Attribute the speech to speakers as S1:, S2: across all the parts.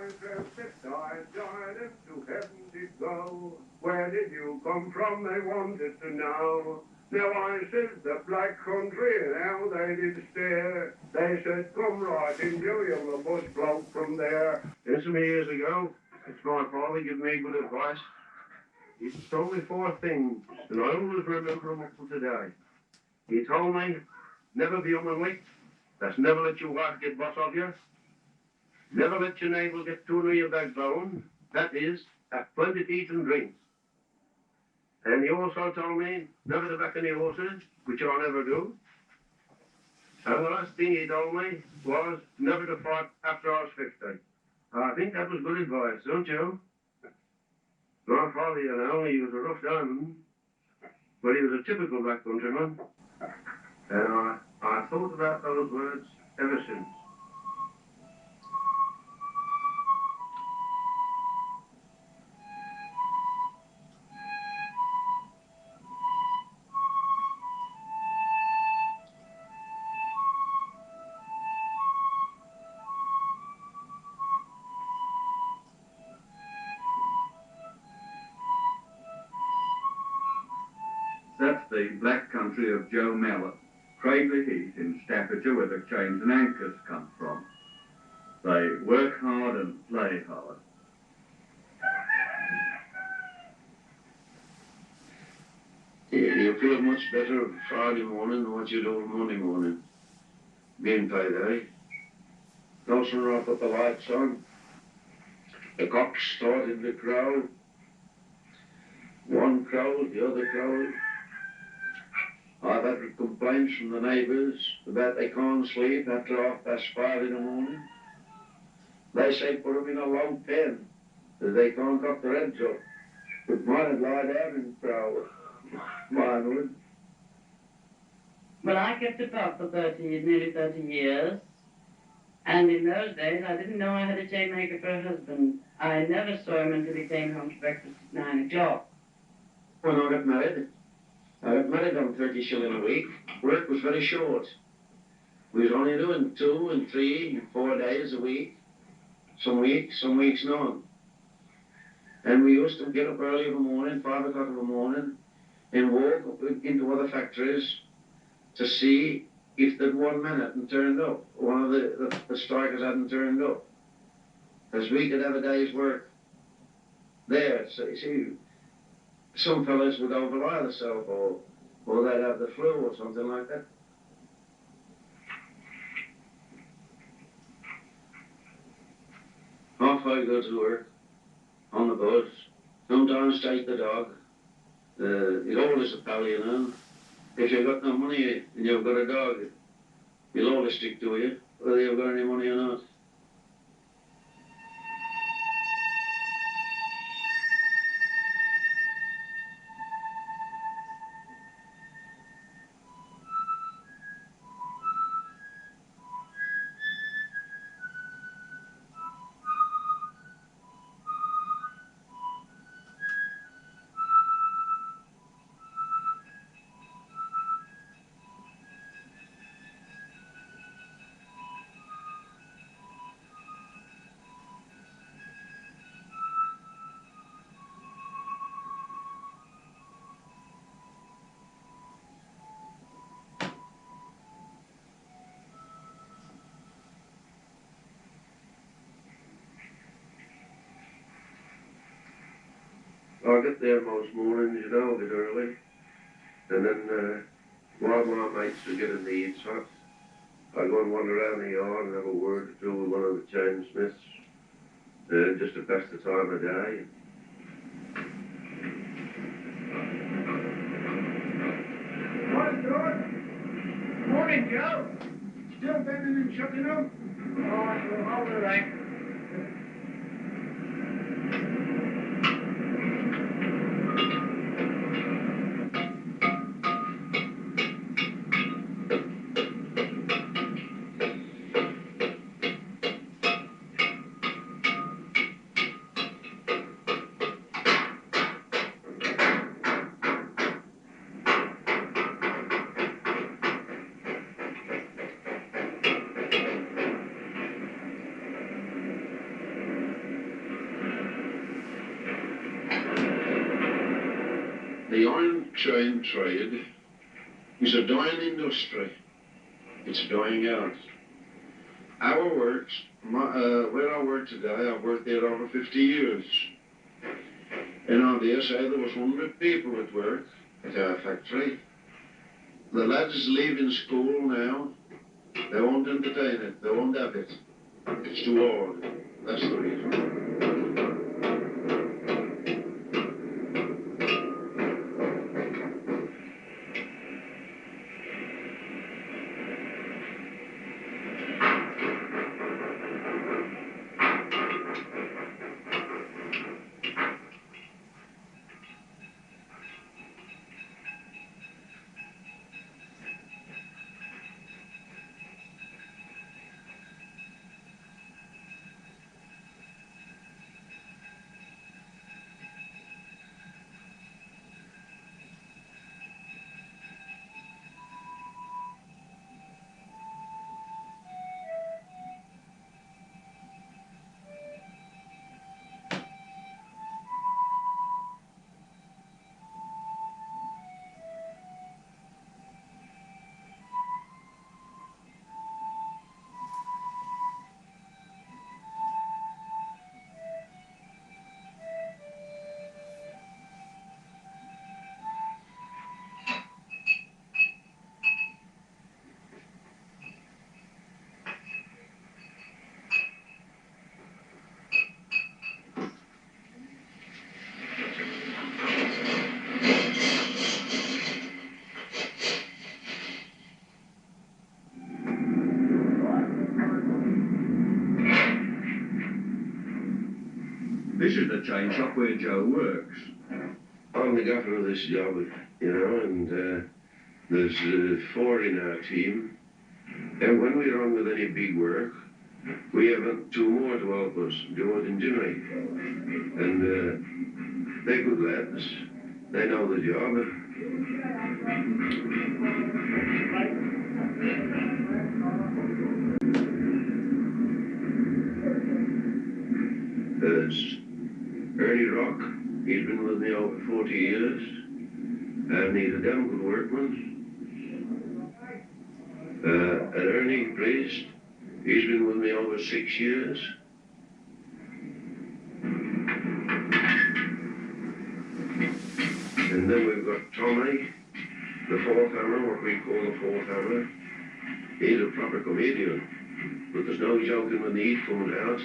S1: I died if to heaven did go. Where did you come from? They wanted to know. Now I said the black country and how they did stare. They said, come right in, you're the bush bloke from there. This some years ago, it's my father gave me good advice. He told me four things, and I always remember them up to today. He told me, never be unwilling. That's never let your wife get boss of you. Never let your navel get too near your backbone. That is, have plenty to eat and drink. And he also told me never to back any horses, which I never do. And the last thing he told me was never to fight after I was 50. I think that was good advice, don't you? My father, you know, he was a rough diamond, but he was a typical black countryman. And I thought about those words ever since.
S2: That's the black country of Joe Mallet, Cradley Heath in Staffordshire, where the chains and anchors come from. They work hard and play hard.
S1: You feel much better Friday morning than what you do Monday morning, being payday. No sooner I put the lights on, the cocks started to crow. One crowed, the other crowed. I've had complaints from the neighbours about they can't sleep after 5:30 in the morning. They say put them in a long pen, that they can't cut their heads up. But mine would lie down and crow. Mine would.
S3: Well, I kept a pup for nearly 30 years. And in those days, I didn't know I had a chainmaker for a husband. I never saw him until he came home to breakfast at 9 o'clock.
S1: When I got married on 30 shilling a week. Work was very short. We was only doing 2 and 3 and 4 days a week. Some weeks none. And we used to get up early in the morning, 5 o'clock in the morning, and walk into other factories to see if that one man hadn't turned up. One of the strikers hadn't turned up. As we could have a day's work there. So you see, some fellas would overlie themselves, or they'd have the flu or something like that. Half I go to work on the bus. Sometimes take the dog. It's always a pal, you know. If you've got no money and you've got a dog, he'll always stick to you, whether you've got any money or not. I get there most mornings, you know, a bit early. And then, while my mates are getting the eats hot, I go and wander around the yard and have a word or two with one of the chainsmiths, just to pass the time of day. Morning, George. Morning, Joe. Still bending and chucking them? Oh, all right.
S4: The iron chain trade is a dying industry. It's dying out. Our works, where I work today, I've worked there over 50 years. And on the SA there was 100 people at work at our factory. The lads leaving school now, they won't entertain it, they won't have it. It's too old. That's the reason.
S2: This is the chain shop where Joe works.
S4: I'm the gaffer of this job, you know, and there's 4 in our team. And when we're on with any big work, we have 2 more to help us do it in Jimmy. And they're good lads. They know the job. There's Ernie Rock. He's been with me over 40 years. And he's a damn good workman. And Ernie Priest, he's been with me over 6 years. And then we've got Tommy, the 4th hammer, what we call the 4th hammer. He's a proper comedian. But there's no joking when the heat comes out.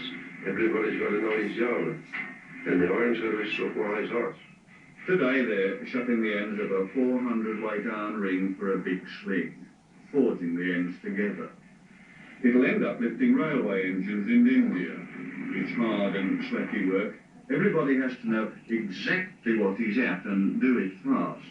S4: Everybody's got to know his job. And the iron's got to be struck while it's hot.
S2: Today they're shutting the ends of a 400-weight iron ring for a big sling, forging the ends together. It'll end up lifting railway engines in India. It's hard and slacky work. Everybody has to know exactly what he's at and do it fast.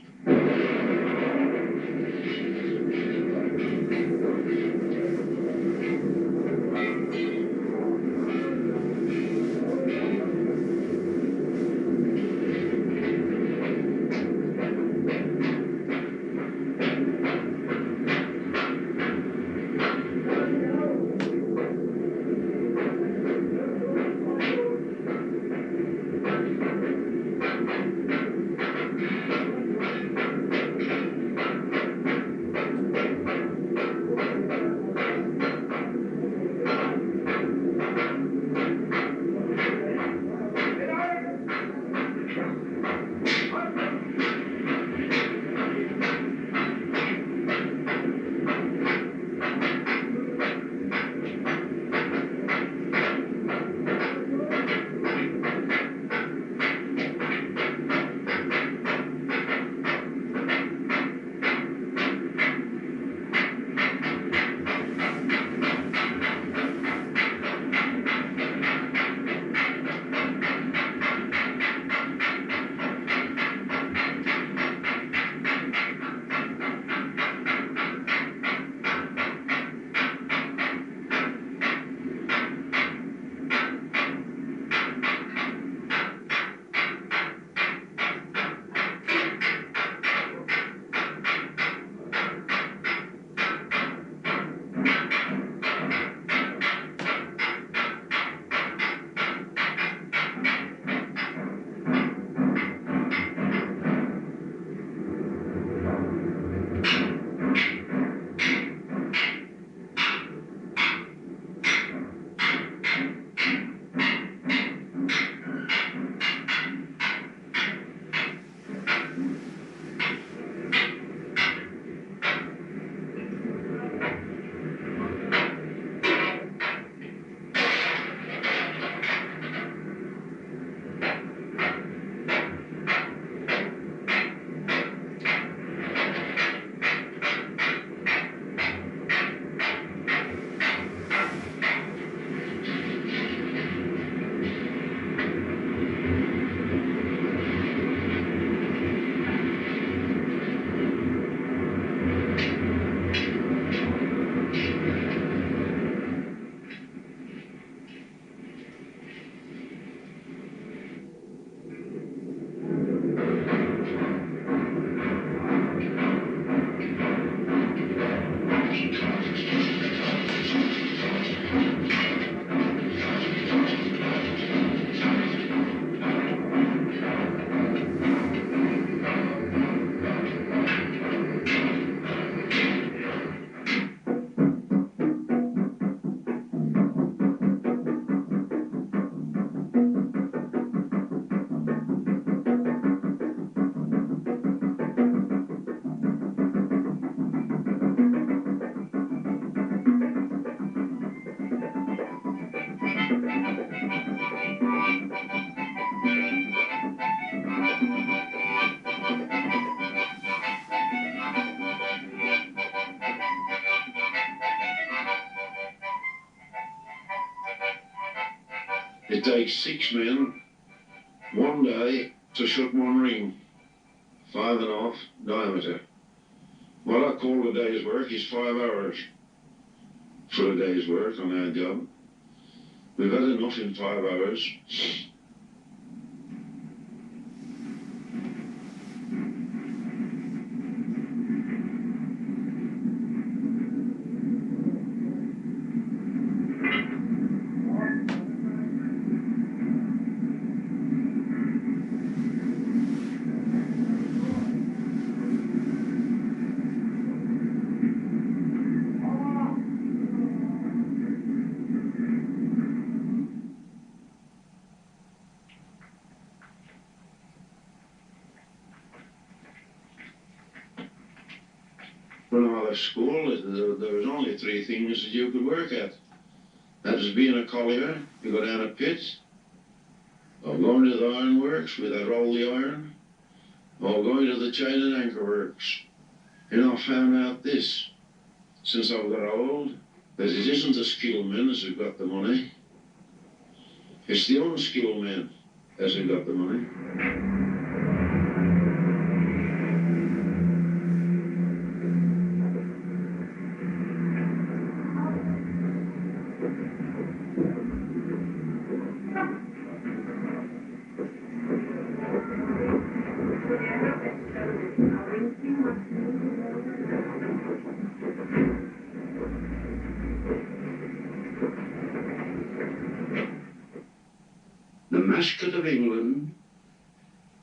S4: It takes 6 men, 1 day, to shut 1 ring, 5.5 diameter. What I call a day's work is 5 hours for a day's work on our job. We've had enough in 5 hours. When I left school, there was only 3 things that you could work at. That was being a collier, you go down a pit, or going to the ironworks where they roll the iron, or going to the chain and anchor works. And I found out this, since I've got old, that it isn't the skilled men as have got the money. It's the unskilled men as have got the money. The mascot of England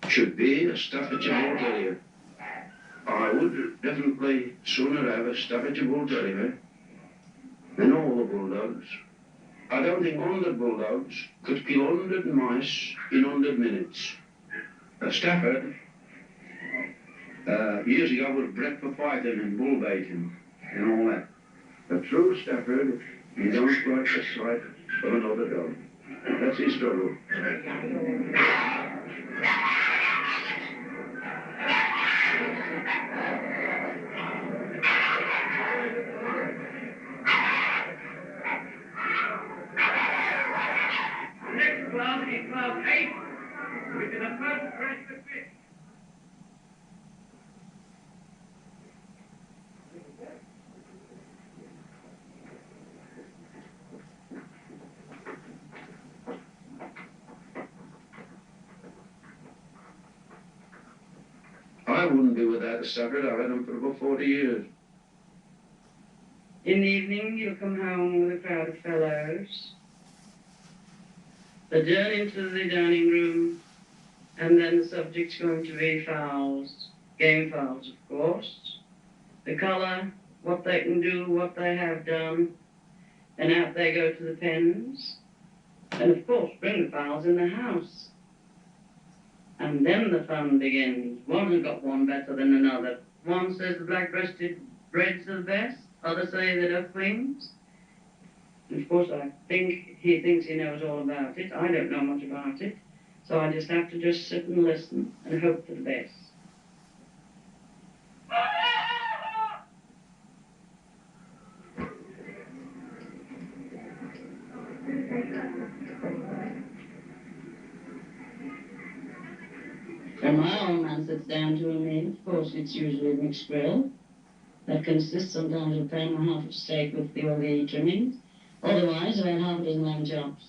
S4: should be a Staffordshire Bull Terrier. I would definitely sooner have a Staffordshire Bull Terrier than all the bulldogs. I don't think 100 bulldogs could kill 100 mice in 100 minutes. A Stafford, years ago, was bred for fighting and bull baiting and all that. A true Stafford, you don't like the sight of another dog. That's his struggle.
S1: Next club is Club 8, which is the first Cradley Heath.
S4: I wouldn't be without a Stafford. I've had them for about 40 years.
S3: In the evening, you'll come home with a crowd of fellows, adjourn into the dining room, and then the subject's going to be fowls, game fowls, of course, the colour, what they can do, what they have done, and out they go to the pens, and of course bring the fowls in the house. And then the fun begins. One has got one better than another. One says the black-breasted reds are the best, others say the duck wings. And of course I think he thinks he knows all about it. I don't know much about it. So I just have to just sit and listen and hope for the best. When my old man sits down to a meal, of course it's usually a mixed grill. That consists sometimes of a pound and a half of steak with all the trimmings. Otherwise, about half a dozen lamb chops.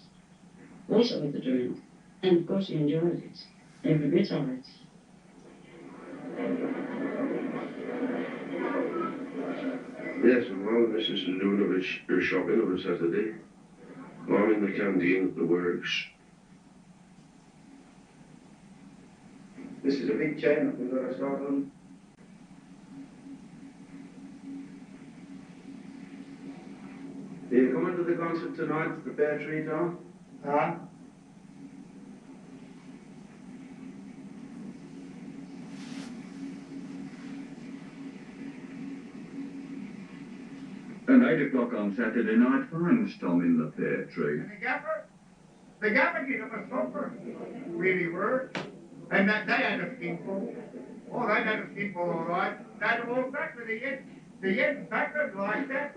S3: Also with the drink. And of course he enjoys it. Every bit of it.
S4: Yes, and while the missus is doing her shopping on a Saturday, I'm in the canteen at the works.
S5: This is a big chain that we've got to start on. Are you coming to the concert tonight to prepare a treat on? Huh?
S2: And 8 o'clock on Saturday night finds Tom in the pear tree.
S1: And the gaffer gave him a supper, really were. And that they had a skinful. Oh, they had a skinful, all right. They'd all back to the end backers like that.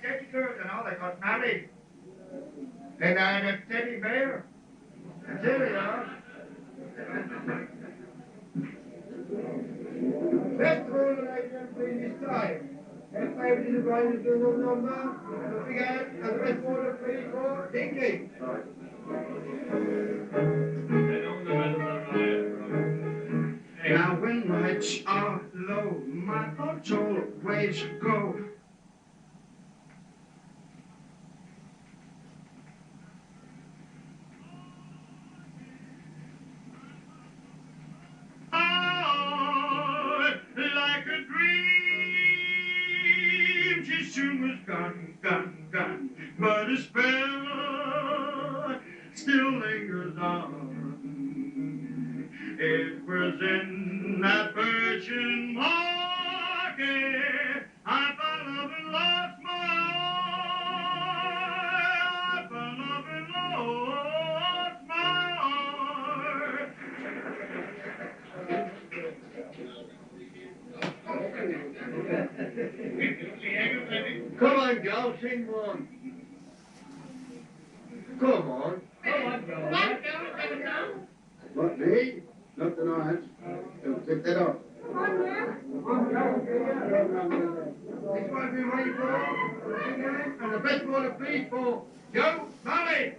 S1: Teddy girls and all, they got married. And I had a teddy bear. And there we are. Best of all, ladies and gentlemen, this time. Everybody is going to do no number. Don't forget, and the best of all, please, for Dinky. Now when lights are low, my thoughts always go. Like a dream, she soon was gone, gone, but a spell still lingers on. It was in that virgin market I fell in love and lost my heart. I fell in love and lost my heart. Come on, Joe, sing one. Come on. Come on, Joe. Not me. Not tonight. Don't pick that up. Come on, Joe. This one we wait for. And the best one to please for Joe Molly.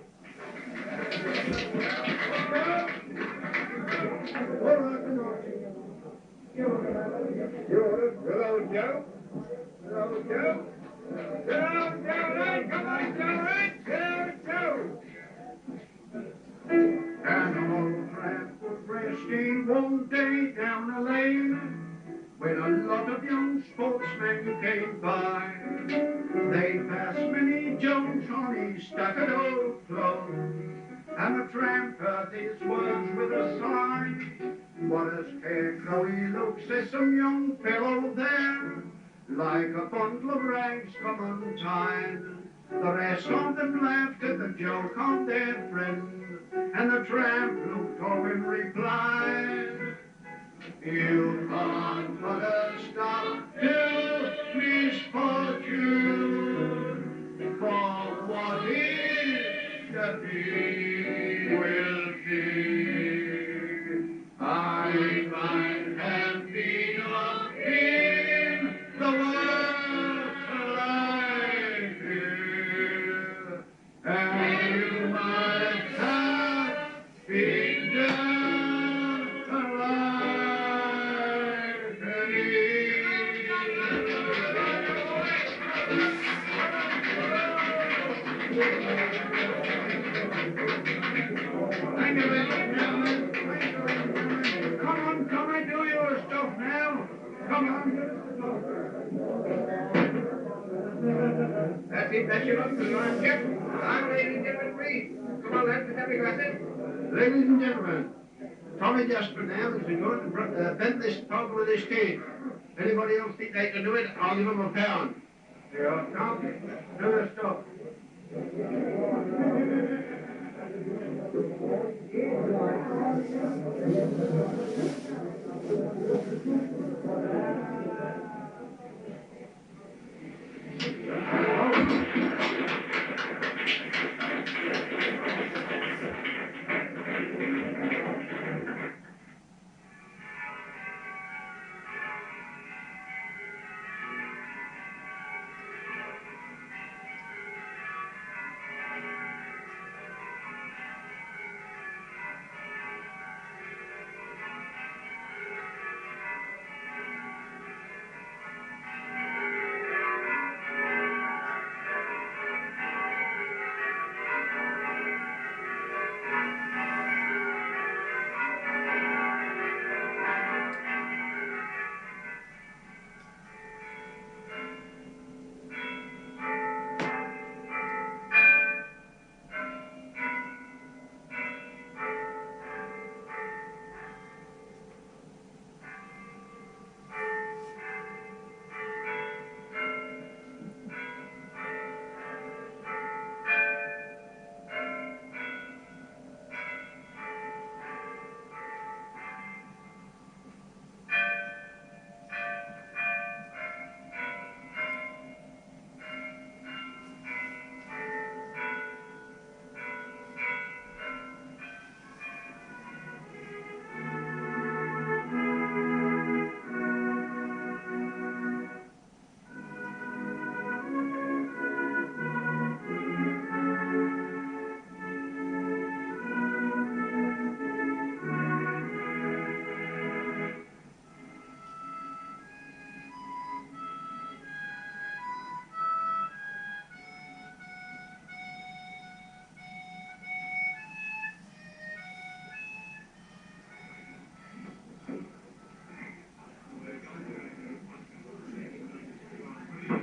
S1: Hello, Joe. Hello, Joe. Hello, Joe. Right, come on, Joe. Right. Hello, Joe. An old tramp was resting one day down a lane when a lot of young sportsmen came by. They passed many Jones on his stacked old clothes, and the tramp heard his words with a sigh. What a scarecrow he looks, says some young fellow there, like a bundle of rags come untied. The rest of them laughed at the joke of their friend, and the tramp looked over and replied, you can't put a stop to misfortune, for what is to be will be. I might have been up in the world like here, and you might have been down like me. Thank you, ladies and gentlemen. Come on, do your stuff now. Come on. That's it, that's your luck for the last chip. Now, ladies and gentlemen, read. Come on, lads, have your glasses. Ladies and gentlemen, Tommy Jasper now is going to bend this toggle with his teeth. Anybody else think they can do it? I'll give them a pound. There you are, Tom. Do your stuff.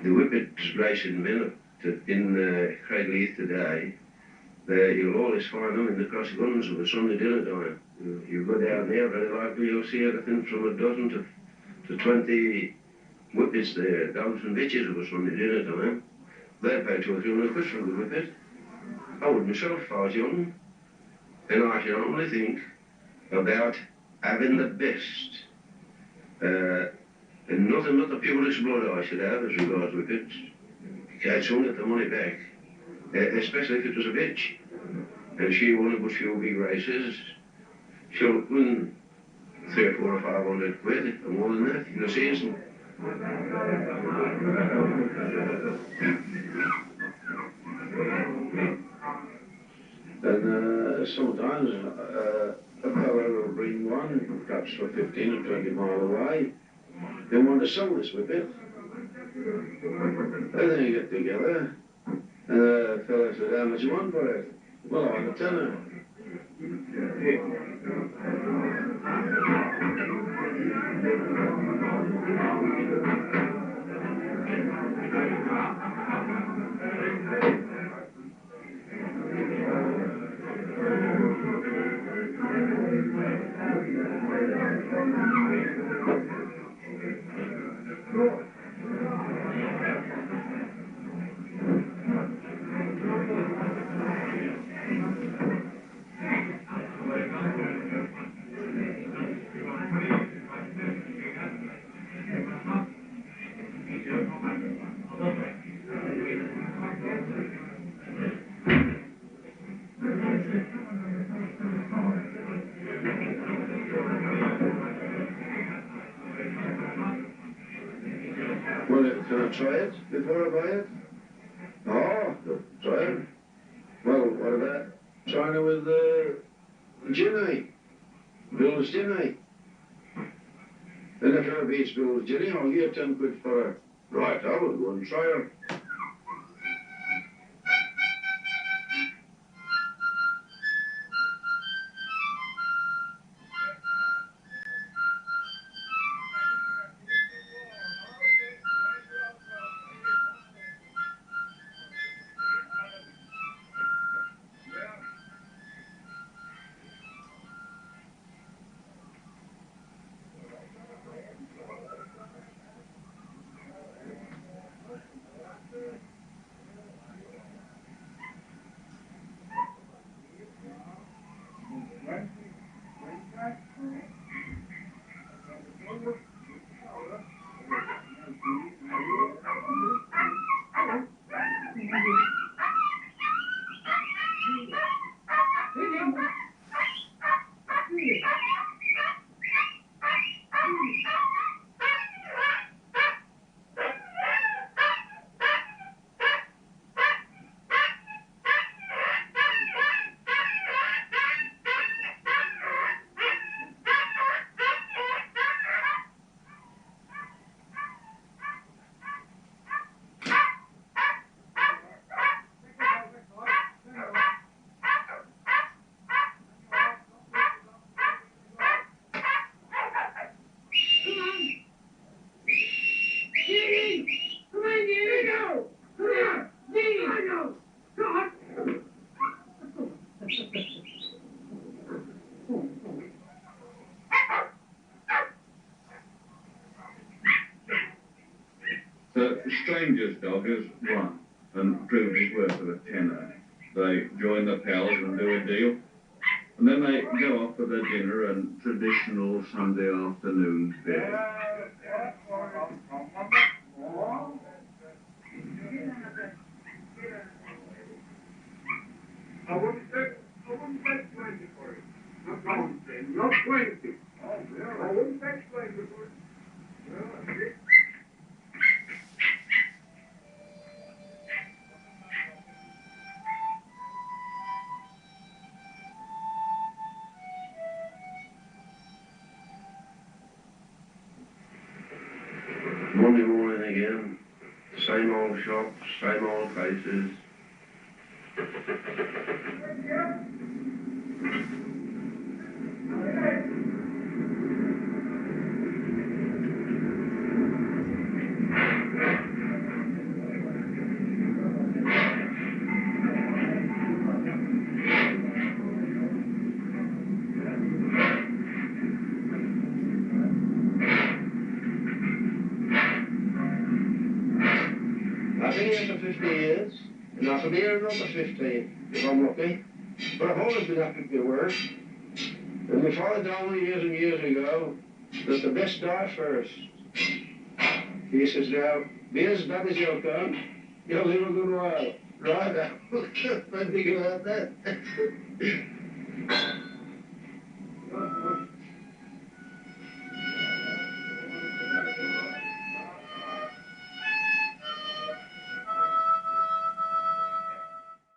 S4: The Whippet racing men in Cradley Heath today, you'll always find them in the cross guns of a Sunday dinner time. You go down there, very likely you'll see anything from a dozen to 20 Whippets there, dogs and bitches of a Sunday dinner time. They pay 2 or 300 quid for the Whippet. I would myself if I was young, and I can only think about having the best. And nothing but the purest blood I should have as regards Whippets. I'd soon get the money back, especially if it was a bitch. And she won a good few big races. She'll win 300 or 400 or 500 quid, or more than that, in a season. And sometimes a fellow will bring one, perhaps for 15 or 20 miles away. They want to sell this Whippet. And then you get together, and the fellow said, how much you want for it? Well, I want a tenner. Well, can I try it before I buy it? Oh, try it. Well, what about trying it with Ginny? Bill's Ginny. And if her beats Bill's Ginny, I'll give 10 quid for her. Right, I will go and try her.
S2: The stranger's dog has won and proved his worth of a tenner. They join the pals and do a deal, and then they go off for their dinner and traditional Sunday afternoon bed.
S1: I wouldn't take 20 for it. Not 20. I wouldn't take 20 for it.
S4: Monday morning again, same old shops, same old faces.
S5: I've been here for 50 years, and I could be here another 15, if I'm lucky. But I've always been happy with my work. And my father told me years and years ago that the best die first. He says, now, be as bad as you can, you'll live a good while. Right now, think about that.